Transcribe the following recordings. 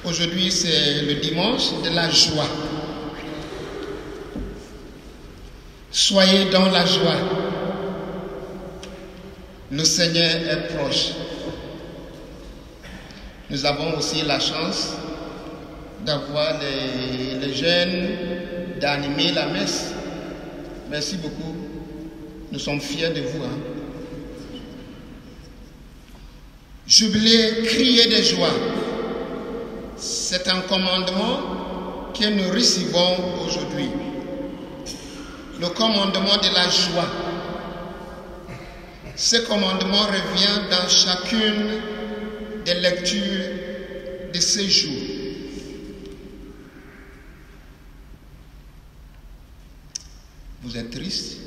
Aujourd'hui, c'est le dimanche de la joie. Soyez dans la joie. Le Seigneur est proche. Nous avons aussi la chance d'avoir les jeunes, d'animer la messe. Merci beaucoup. Nous sommes fiers de vous. Jubilez, criez de joie. C'est un commandement que nous recevons aujourd'hui. Le commandement de la joie. Ce commandement revient dans chacune des lectures de ces jours. Vous êtes triste?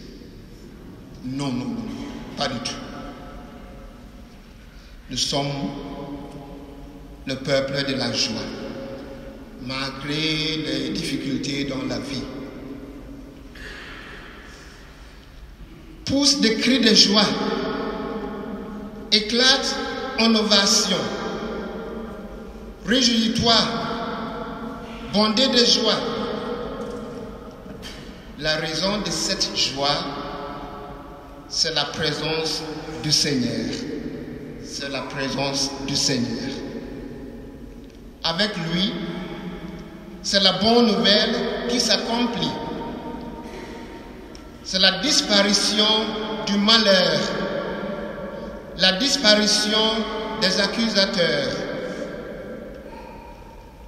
Non, non, non, pas du tout. Nous sommes le peuple de la joie, malgré les difficultés dans la vie. Pousse des cris de joie, éclate en ovation. Réjouis-toi, bondé de joie. La raison de cette joie, c'est la présence du Seigneur. C'est la présence du Seigneur. Avec lui, c'est la bonne nouvelle qui s'accomplit. C'est la disparition du malheur, la disparition des accusateurs,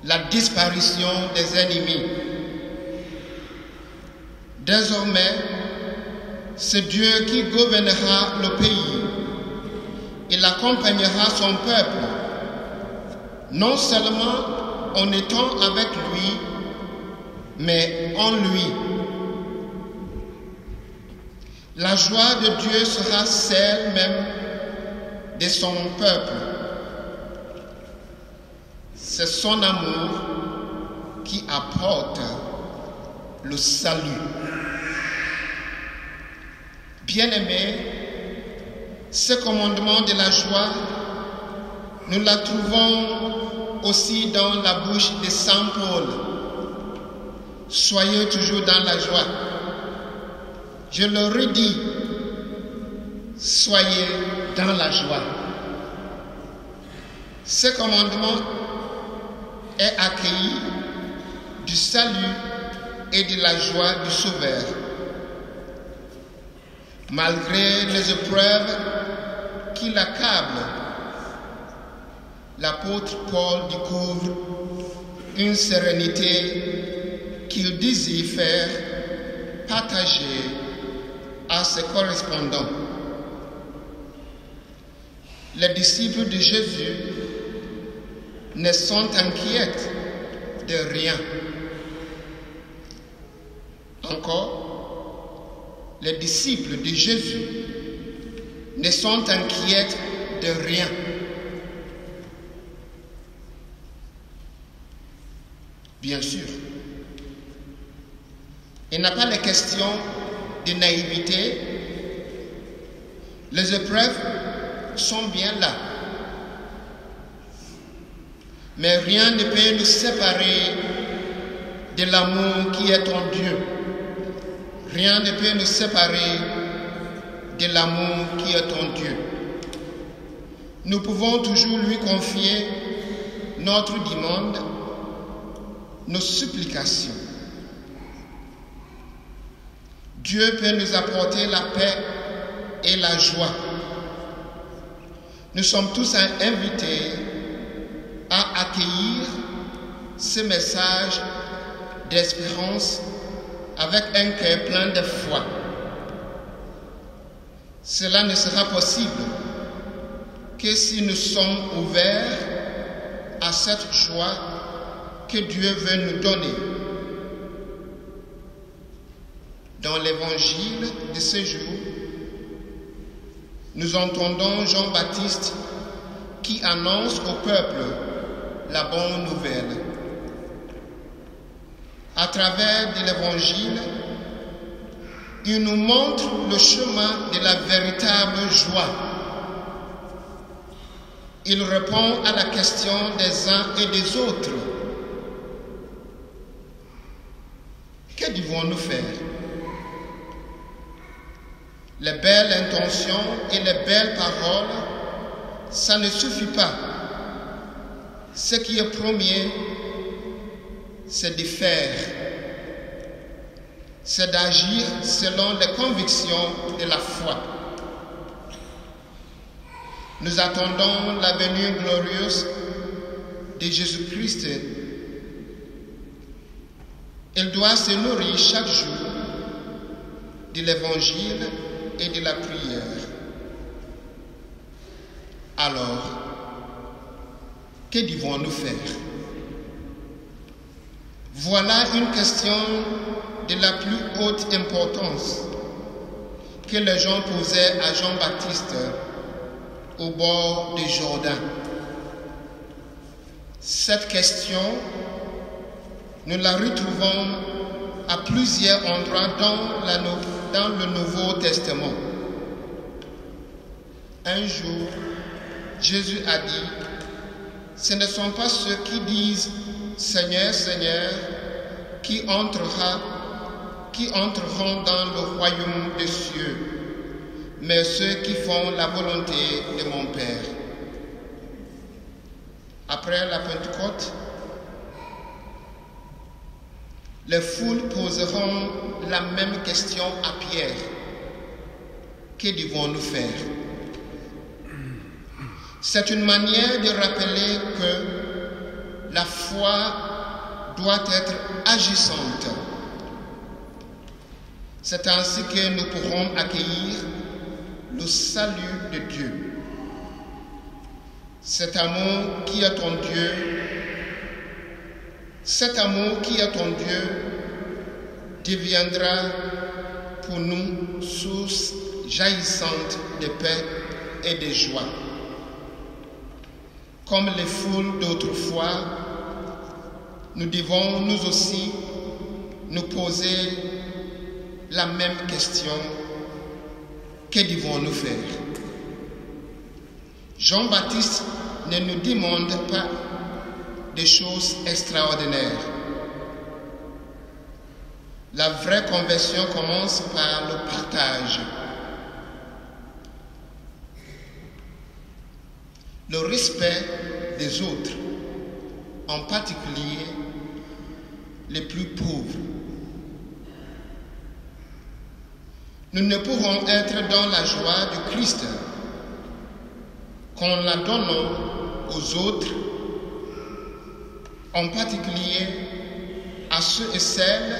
la disparition des ennemis. Désormais, c'est Dieu qui gouvernera le pays. Il accompagnera son peuple, non seulement en étant avec lui, mais en lui. La joie de Dieu sera celle même de son peuple. C'est son amour qui apporte le salut. Bien-aimés, ce commandement de la joie, nous la trouvons aussi dans la bouche de Saint Paul. Soyez toujours dans la joie. Je le redis, soyez dans la joie. Ce commandement est accueilli du salut et de la joie du Sauveur. Malgré les épreuves qui l'accablent, l'apôtre Paul découvre une sérénité qu'il désire faire partager à ses correspondants. Les disciples de Jésus ne sont inquiets de rien. Encore, les disciples de Jésus ne sont inquiets de rien. Bien sûr, il n'a pas de question de naïveté. Les épreuves sont bien là. Mais rien ne peut nous séparer de l'amour qui est en Dieu. Rien ne peut nous séparer de l'amour qui est en Dieu. Nous pouvons toujours lui confier notre demande, nos supplications. Dieu peut nous apporter la paix et la joie. Nous sommes tous invités à accueillir ce message d'espérance avec un cœur plein de foi. Cela ne sera possible que si nous sommes ouverts à cette joie que Dieu veut nous donner. Dans l'évangile de ce jour, nous entendons Jean-Baptiste qui annonce au peuple la bonne nouvelle. À travers de l'évangile, il nous montre le chemin de la véritable joie. Il répond à la question des uns et des autres. devons-nous faire? Les belles intentions et les belles paroles, ça ne suffit pas. Ce qui est premier, c'est de faire. C'est d'agir selon les convictions de la foi. Nous attendons la venue glorieuse de Jésus-Christ. Il doit se nourrir chaque jour de l'Évangile et de la prière. Alors, que devons-nous faire? Voilà une question de la plus haute importance que les gens posaient à Jean-Baptiste au bord du Jourdain. Cette question, nous la retrouvons à plusieurs endroits dans le Nouveau Testament. Un jour, Jésus a dit, « Ce ne sont pas ceux qui disent « Seigneur, Seigneur » qui entreront dans le royaume des cieux, mais ceux qui font la volonté de mon Père. » Après la Pentecôte, les foules poseront la même question à Pierre. Que devons-nous faire? C'est une manière de rappeler que la foi doit être agissante. C'est ainsi que nous pourrons accueillir le salut de Dieu. Cet amour qui est en Dieu, deviendra pour nous source jaillissante de paix et de joie. Comme les foules d'autrefois, nous devons nous aussi nous poser la même question. Que devons-nous faire? Jean-Baptiste ne nous demande pas des choses extraordinaires. La vraie conversion commence par le partage. Le respect des autres, en particulier les plus pauvres. Nous ne pourrons être dans la joie du Christ qu'en la donnant aux autres, en particulier à ceux et celles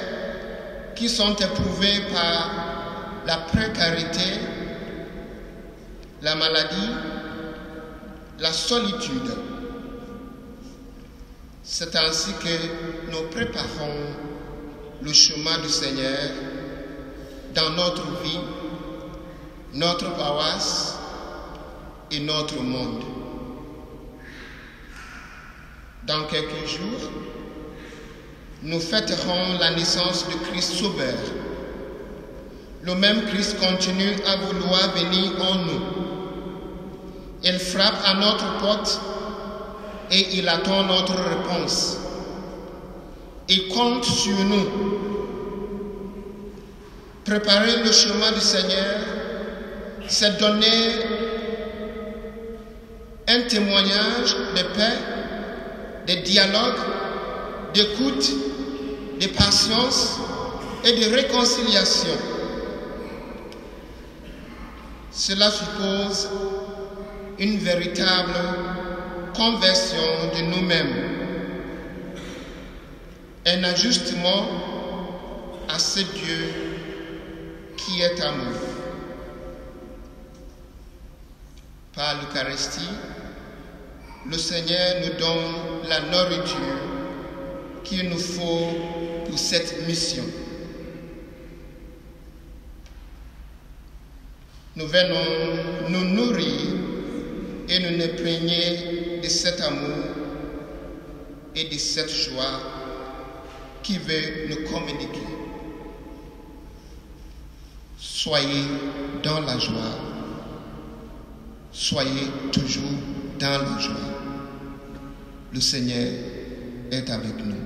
qui sont éprouvés par la précarité, la maladie, la solitude. C'est ainsi que nous préparons le chemin du Seigneur dans notre vie, notre paroisse et notre monde. Dans quelques jours, nous fêterons la naissance de Christ Sauveur. Le même Christ continue à vouloir venir en nous. Il frappe à notre porte et il attend notre réponse. Il compte sur nous. Préparer le chemin du Seigneur, c'est donner un témoignage de paix, de dialogue, d'écoute, de patience et de réconciliation. Cela suppose une véritable conversion de nous-mêmes, un ajustement à ce Dieu qui est amour. Par l'Eucharistie, le Seigneur nous donne la nourriture qu'il nous faut pour cette mission. Nous venons nous nourrir et nous imprégner de cet amour et de cette joie qui veut nous communiquer. Soyez dans la joie. Soyez toujours dans la joie. Le Seigneur est avec nous.